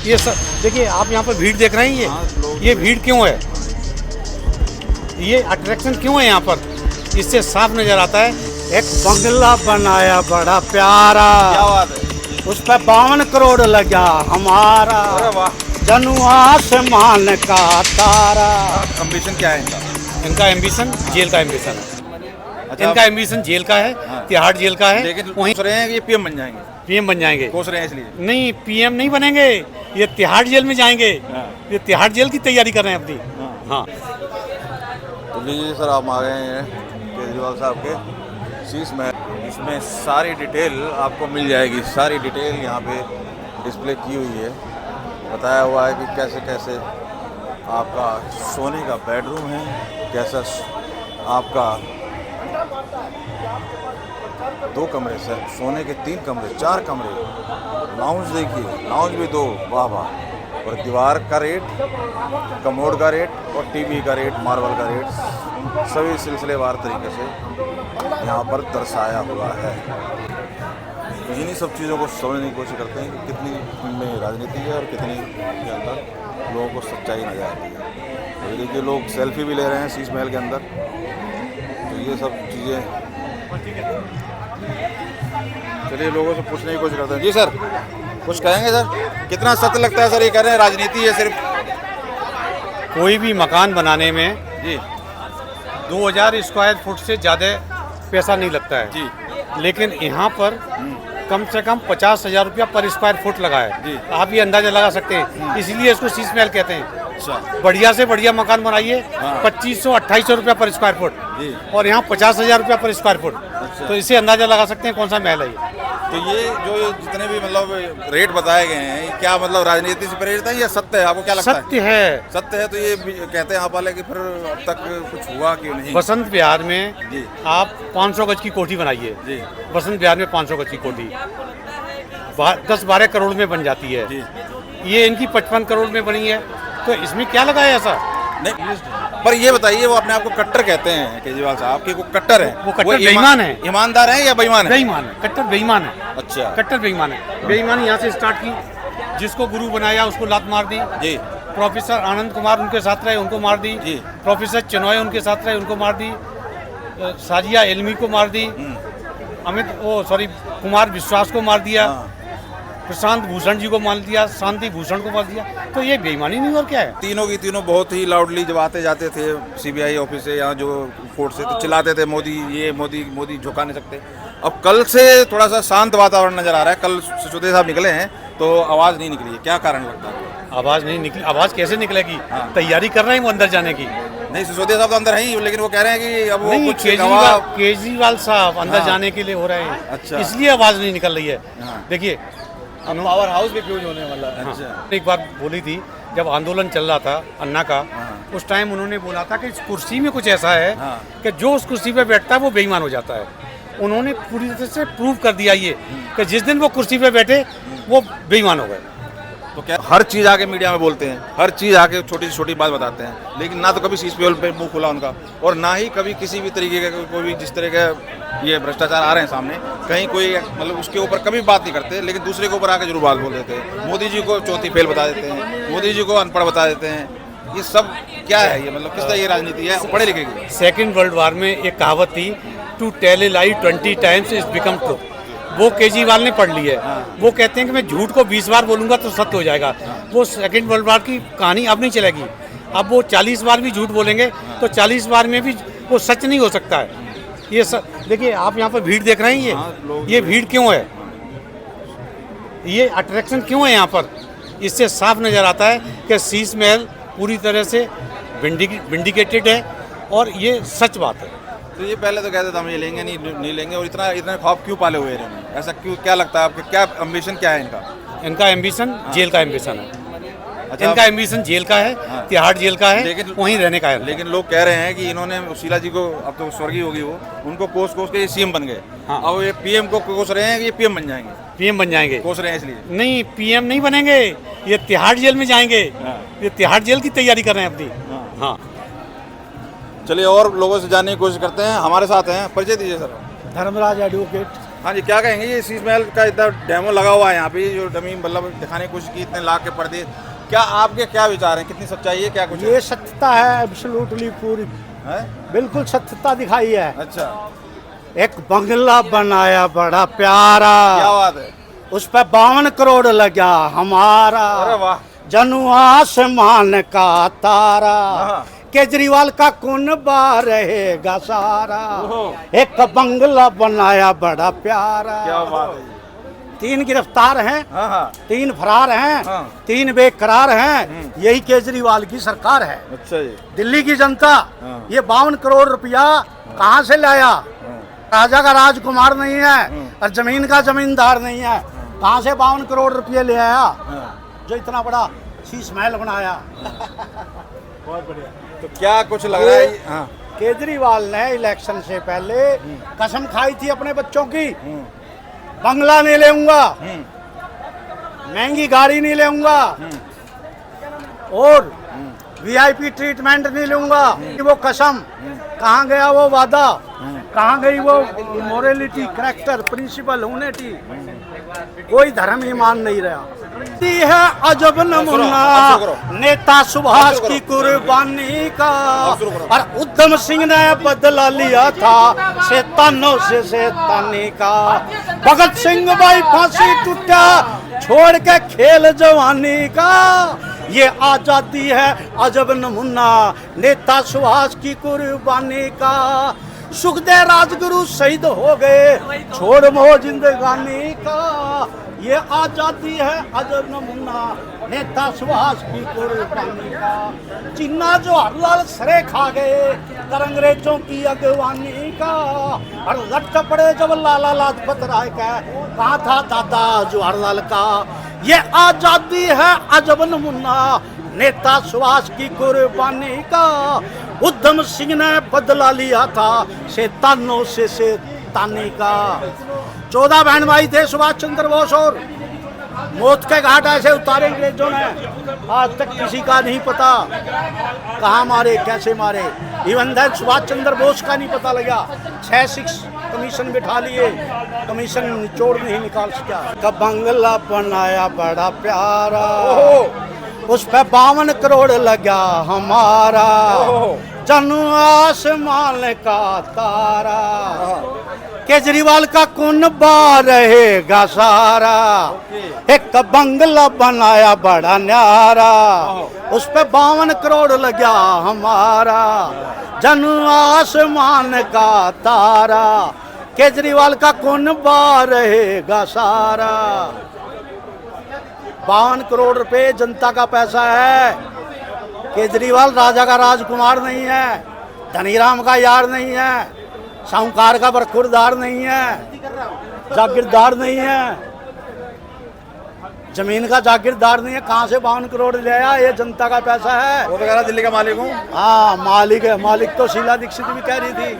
ये सब देखिए, आप यहाँ पर भीड़ देख रहे हैं, ये भीड़ क्यों है, ये अट्रैक्शन क्यों है यहाँ पर, इससे साफ नजर आता है। एक बंगला बनाया बड़ा प्यारा, क्या बात है, उस पर 52 करोड़ लगा हमारा, अरे वाह। जनुआ आसमान का तारा। एम्बिशन क्या है इनका? इनका एम्बिशन जेल का एम्बिशन है। अच्छा, इनका एम्बिशन जेल का है, हाँ। तिहाड़ जेल का है। लेकिन वहीं सोच रहे हैं कि ये पीएम बन जाएंगे, पीएम बन जाएंगे। सोच रहे हैं इसलिए। नहीं, पीएम नहीं बनेंगे, ये तिहाड़ जेल में जाएंगे। हाँ। ये तिहाड़ जेल की तैयारी कर रहे हैं अपनी। हाँ। तो लीजिए सर, आप आ गए हैं केजरीवाल साहब के शीश महल। इसमें सारी डिटेल आपको मिल जाएगी, सारी डिटेल यहाँ पे डिस्प्ले की हुई है। बताया हुआ है कि कैसे कैसे आपका सोने का बेडरूम है, कैसा आपका 2 कमरे से सोने के 3 कमरे, 4 कमरे, लाउंज देखिए, लाउंज भी 2, वाह वाह। और दीवार का रेट, कमोड का रेट और टीवी का रेट, मार्बल का रेट, सभी सिलसिलेवार तरीके से यहाँ पर दर्शाया हुआ है। तो इन्हीं सब चीज़ों को समझने की कोशिश करते हैं कि कितनी इनमें राजनीति है और कितनी के अंदर लोगों को सच्चाई नजर आती है। तो देखिए, लोग सेल्फी भी ले रहे हैं शीश महल के अंदर। तो ये सब चीज़ें, चलिए लोगों से पूछने की कोशिश करते हैं। जी सर, कुछ कहेंगे सर? कितना सत्य लगता है सर ये कह रहे हैं राजनीति है सिर्फ? कोई भी मकान बनाने में जी 2000 स्क्वायर फुट से ज़्यादा पैसा नहीं लगता है जी लेकिन यहाँ पर कम से कम 50,000 रुपया पर स्क्वायर फुट लगा है। जी। आप ये अंदाजा लगा सकते हैं, इसलिए इसको शीश महल कहते हैं। अच्छा, बढ़िया से बढ़िया मकान बनाइए, हाँ। 2500-2800 रुपया पर स्क्वायर फुट, जी। और यहाँ 50,000 रुपया पर स्क्वायर फुट। अच्छा। तो इससे अंदाजा लगा सकते हैं कौन सा महल है ये। तो ये जो जितने भी मतलब रेट बताए गए हैं, ये क्या मतलब राजनीति से प्रेरित है या सत्य है? आपको क्या लगता है? सत्य है। सत्य है। तो ये कहते हैं आप वाले कि फिर अब तक कुछ हुआ क्यों नहीं? बसंत विहार में जी आप 500 गज की कोठी बनाइए, जी बसंत विहार में 500 गज की कोठी 10-12 करोड़ में बन जाती है। जी। ये इनकी 55 करोड़ में बनी है, तो इसमें क्या लगा है ऐसा? नहीं, पर ये बताइए, वो अपने आप को कट्टर कहते हैं केजरीवाल साहब कि वो कट्टर है? वो कट्टर बेईमान है। ईमानदार है या बेईमान है? बेईमान है, कट्टर बेईमान है। अच्छा, कट्टर बेईमान है। बेईमानी यहाँ से स्टार्ट की, जिसको गुरु बनाया उसको लात मार दी। जी प्रोफेसर आनंद कुमार उनके साथ रहे, उनको मार दी। जी। प्रोफेसर चनॉय उनके साथ रहे, उनको मार दी। साजिया एलमी को मार दी। कुमार विश्वास को मार दिया। हाँ। प्रशांत भूषण जी को मार दिया, शांति भूषण को मार दिया। तो ये बेईमानी नहीं और क्या है? तीनों की तीनों बहुत ही लाउडली जब आते जाते थे सीबीआई ऑफिस से, यहाँ जो कोर्ट से, तो चिल्लाते थे मोदी ये, मोदी मोदी, झुका नहीं सकते। अब कल से थोड़ा सा शांत वातावरण नजर आ रहा है। कल सिसोदिया साहब निकले हैं तो आवाज़ नहीं निकली है, क्या कारण लगता है? आवाज़ नहीं निकली। आवाज़ कैसे निकलेगी? हाँ। तैयारी कर रहे हैं वो अंदर जाने की। नहीं, सिसोदिया साहब तो अंदर हैं ही, लेकिन वो कह रहे हैं कि अब वो नहीं, कुछ केजरीवाल साहब अंदर हाँ। जाने के लिए हो रहे हैं। अच्छा। इसलिए आवाज़ नहीं निकल रही है। हाँ। देखिए, पावर हाउस भी फ्यूज होने वाला है। हाँ। एक बात बोली थी जब आंदोलन चल रहा था अन्ना का, हाँ। उस टाइम उन्होंने बोला था कि इस कुर्सी में कुछ ऐसा है हाँ। कि जो उस कुर्सी पे बैठता है वो बेईमान हो जाता है। उन्होंने पूरी तरह से प्रूव कर दिया ये कि जिस दिन वो कुर्सी पे बैठे वो बेईमान हो गए। तो क्या हर चीज़ आके मीडिया में बोलते हैं, हर चीज़ आके छोटी से छोटी बात बताते हैं, लेकिन ना तो कभी शीश महल पे मुंह खुला उनका, और ना ही कभी किसी भी तरीके का कोई भी जिस तरह का ये भ्रष्टाचार आ रहे हैं सामने, कहीं कोई मतलब उसके ऊपर कभी बात नहीं करते, लेकिन दूसरे के ऊपर आके जरूर बात बोल देते हैं। मोदी जी को चौथी फेल बता देते हैं, मोदी जी को अनपढ़ बता देते हैं। ये सब क्या है? ये मतलब किस तरह ये राजनीति है पढ़े लिखे की? सेकेंड वर्ल्ड वॉर में एक कहावत थी, to tell a lie 20 times is become true. वो केजरीवाल ने पढ़ ली है। वो कहते हैं कि मैं झूठ को 20 बार बोलूंगा तो सत्य हो जाएगा। वो सेकेंड वर्ल्ड वॉर की कहानी अब नहीं चलेगी। अब वो 40 बार भी झूठ बोलेंगे तो 40 बार में भी वो सच नहीं हो सकता है। ये देखिए, आप यहाँ पर भीड़ देख रहे हैं, ये भीड़ क्यों है, ये अट्रैक्शन क्यों है यहाँ पर, इससे साफ नज़र आता है कि शीश महल पूरी तरह से विंडिकेटेड है और ये सच बात है। तो ये पहले तो कहते थे हम ये लेंगे नहीं लेंगे, और इतना ख्वाब क्यों पाले हुए हैं? ऐसा क्यों? क्या लगता है आपको, क्या एम्बिशन क्या है इनका? इनका एम्बिशन जेल का एम्बिशन है। अच्छा, इनका एम्बिशन जेल का है, हाँ। तिहाड़ जेल का है, लेकिन वहीं रहने का है। लेकिन लोग कह रहे हैं कि इन्होंने शीला जी को, अब तो स्वर्गीय होगी वो, उनको कोस के ये सीएम बन गए। हाँ। अब ये पीएम को कोस रहे हैं कि ये पीएम बन जाएंगे, पीएम बन जाएंगे। कोस रहे हैं इसलिए। नहीं, पीएम नहीं बनेंगे, ये तिहाड़ जेल में जाएंगे। हाँ। ये तिहाड़ जेल की तैयारी कर रहे हैं अपनी। हाँ। चलिए और लोगों से जानने की कोशिश करते हैं। हमारे साथ हैं, परिचय दीजिए सर। धर्मराज एडवोकेट। हाँ जी, क्या कहेंगे ये शीश महल का इतना डेमो लगा हुआ है यहाँ पे, जो डमी मतलब दिखाने की कोशिश की, इतने लाख के पर्दे, क्या आपके क्या विचार हैं, कितनी सच्चाई है, क्या कुछ ये सत्यता है, एब्सोल्युटली पूरी है? बिल्कुल सत्यता दिखाई है। अच्छा, एक बंगला बनाया बड़ा प्यारा, क्या बात है, उस पे 52 करोड़ लगा हमारा, अरे वाह, जनू आसमान का तारा, हाँ। केजरीवाल का कुनबा रहेगा सारा, ओहो। एक बंगला बनाया बड़ा प्यारा। क्या बात है, 3 गिरफ्तार हैं, हाँ हाँ, 3 फरार हैं, हाँ। 3 बेकरार हैं, यही केजरीवाल की सरकार है। अच्छा जी, दिल्ली की जनता हाँ। ये 52 करोड़ रुपया कहाँ से लाया? राजा का राजकुमार नहीं है और जमीन का जमींदार नहीं है, कहाँ से 52 करोड़ रुपये ले आया जो इतना बड़ा शीश महल बनाया? बहुत बढ़िया। तो क्या कुछ लग रहा है, हाँ, केजरीवाल ने इलेक्शन से पहले कसम खाई थी अपने बच्चों की, बंगला नहीं लेऊंगा, महंगी गाड़ी नहीं लेऊंगा और वीआईपी ट्रीटमेंट नहीं लूंगा। वो कसम कहाँ गया, वो वादा कहाँ गई, वो मोरलिटी, करैक्टर, प्रिंसिपल, यूनिटी? कोई धर्म ईमान नहीं रहा। है अजब नमूना नेता सुभाष की कुर्बानी का, और उधम सिंह ने बदला लिया था शैतानों से शैतानी का। भगत सिंह भाई फांसी टूटा छोड़ के खेल जवानी का, ये आजादी है अजब नमूना नेता सुभाष की कुर्बानी का। सुखदेव राजगुरु शहीद हो गए छोड़ मो जिंदगानी का, ये आजादी है अजब नमूना नेता सुभाष की कुर्बानी का। जिन्ना जो हरलाल सरे खा गए कर अंग्रेजों की अगवानी का, और लट पड़े जब लाला लाजपत राय का, कहा था दादा जवाहरलाल का। ये आजादी है अजब नमूना नेता सुभाष की कुर्बानी का। उधम सिंह ने बदला लिया था शैतानों से शैतानी का। 14 बहन भाई थे सुभाष चंद्र बोस, और मौत के घाट ऐसे उतारे अंग्रेजों ने, आज तक किसी का नहीं पता कहाँ मारे, कैसे मारे। इवन दैट सुभाष चंद्र बोस का नहीं पता लगा। 6 कमीशन बिठा लिए, कमीशन निचोड़ नहीं निकाल सका। का बंगला बनाया बड़ा प्यारा, उस पे 52 करोड़ लगा हमारा, जनू आसमान का तारा, केजरीवाल का कुनबा रहेगा सारा। एक बंगला बनाया बड़ा न्यारा, उस पे 52 करोड़ लगा हमारा, जनू आसमान का तारा, केजरीवाल का कुनबा रहेगा सारा। 52 करोड़ रुपए जनता का पैसा है। केजरीवाल राजा का राजकुमार नहीं है, धनीराम का यार नहीं है, साहूकार का बरखुरदार नहीं है, जागीरदार नहीं है, जमीन का जागीरदार नहीं है। कहाँ से 52 करोड़ ले आया? ये जनता का पैसा है। वो तो कह रहा दिल्ली का मालिक हूँ। हाँ मालिक है, मालिक तो शीला दीक्षित भी कह रही थी,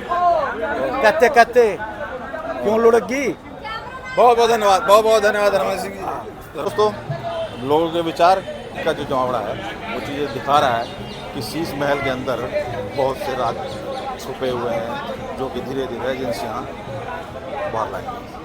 कहते कहते क्यों लुढ़की। बहुत बहुत धन्यवाद, बहुत बहुत धन्यवाद रमन सिंह जी। दोस्तों, लोगों के विचार का जो जमावड़ा है वो चीज़ें दिखा रहा है कि शीश महल के अंदर बहुत से राज छुपे हुए हैं, जो कि धीरे धीरे एजेंसियाँ बाहर लाएंगी।